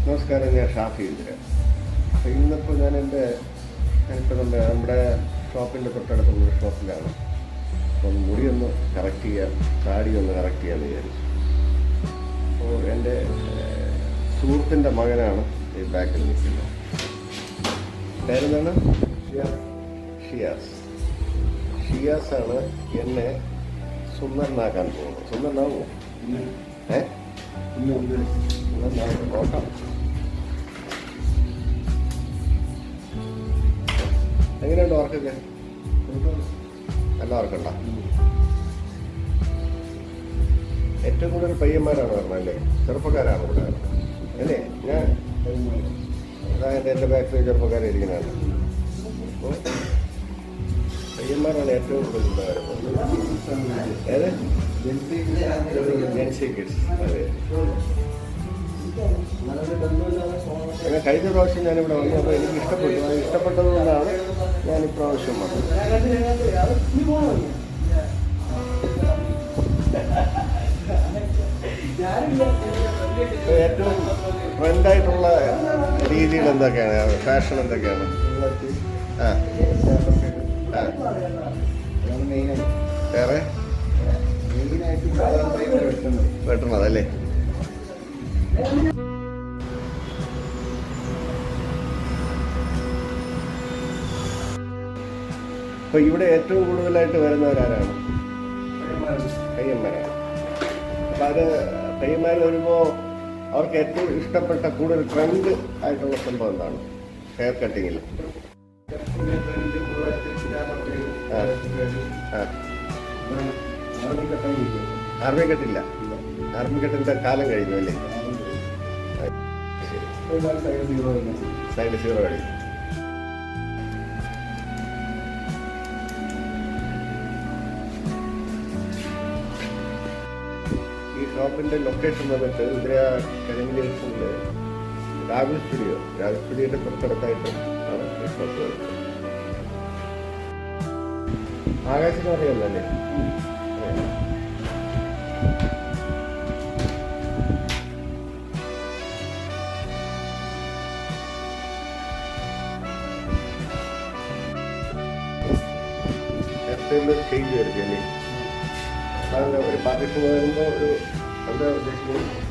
നമസ്കാരം, ഞാൻ ഷാഫി ഇന്ദ്രൻ. അപ്പോൾ ഇന്നിപ്പോൾ ഞാനിപ്പോൾ നമ്മുടെ ഷോപ്പിൻ്റെ തൊട്ടടുത്തുള്ളൊരു ഷോപ്പിലാണ്. അപ്പം മുടിയൊന്ന് കറക്റ്റ് ചെയ്യാൻ, താടി ഒന്ന് കറക്റ്റ് ചെയ്യാമെന്ന് വിചാരിച്ചു. അപ്പോൾ എൻ്റെ സുഹൃത്തിൻ്റെ മകനാണ് ഈ ബാക്കിൽ നിൽക്കുന്നത്. പേരെന്താണ്? ഷിയാസാണ് എന്നെ സുന്ദരനാക്കാൻ പോകുന്നത്. സുന്ദരനാവോ? നോക്കാം. എങ്ങനെയുണ്ട് വർക്കൊക്കെ? നല്ല വർക്കുണ്ടോ? ഏറ്റവും കൂടുതൽ പയ്യന്മാരാണ് പറഞ്ഞത് അല്ലേ? ചെറുപ്പക്കാരാണ് ഇവിടെ അല്ലേ? അതായത് എൻ്റെ ബാക്കിൽ ചെറുപ്പക്കാരെ ഇരിക്കുന്നതാണ്. അപ്പോൾ പയ്യന്മാരാണ് ഏറ്റവും കൂടുതൽ വരുന്നത്. ഏത്? ജെൻസി കിഡ്സ്. അതെ. അങ്ങനെ കഴിഞ്ഞ പ്രാവശ്യം ഞാനിവിടെ വന്നു. അപ്പോൾ എനിക്ക് ഇഷ്ടപ്പെട്ടു. അത് ഇഷ്ടപ്പെട്ടതുകൊണ്ടാണ് ഞാൻ ഇപ്രാവശ്യം വന്നത്. ഏറ്റവും ട്രെൻഡായിട്ടുള്ള രീതികൾ എന്തൊക്കെയാണ്? ഫാഷൻ എന്തൊക്കെയാണ്? വേറെ വെട്ടുന്നതല്ലേ? അപ്പൊ ഇവിടെ ഏറ്റവും കൂടുതലായിട്ട് വരുന്നവരാരാണ്? പയ്യന്മാരാണ്. അപ്പൊ അത് പയ്യന്മാർ വരുമ്പോ അവർക്ക് ഏറ്റവും ഇഷ്ടപ്പെട്ട കൂടുതൽ ട്രെൻഡ് ആയിട്ടുള്ള സംഭവം എന്താണ്? ഹെയർ കട്ടിങ്ങിൽ ആർമി കട്ടില്ല. ആർമി കട്ടിന്റെ കാലം കഴിഞ്ഞു അല്ലേ? സൈഡ് സീറോ കഴിഞ്ഞു. ഈ ഷോപ്പിന്റെ ലൊക്കേഷൻ വന്നിട്ട് ഇതിലെ കരിമിലേഷനില് രാഹുൽ സ്റ്റുഡിയോയുടെ തൊട്ടടുത്തായിട്ട് ആണ് ഈ ഷോപ്പ് വരുന്നത്. ആകാശിനെ അറിയാമല്ലോ അല്ലേ? ചേഞ്ച് വരുത്തില്ലേ? അതിൻ്റെ ഒരു പാർട്ടിഷൻ വരുമ്പോൾ ഒരു എന്താ ഉദ്ദേശിക്കുന്നത്?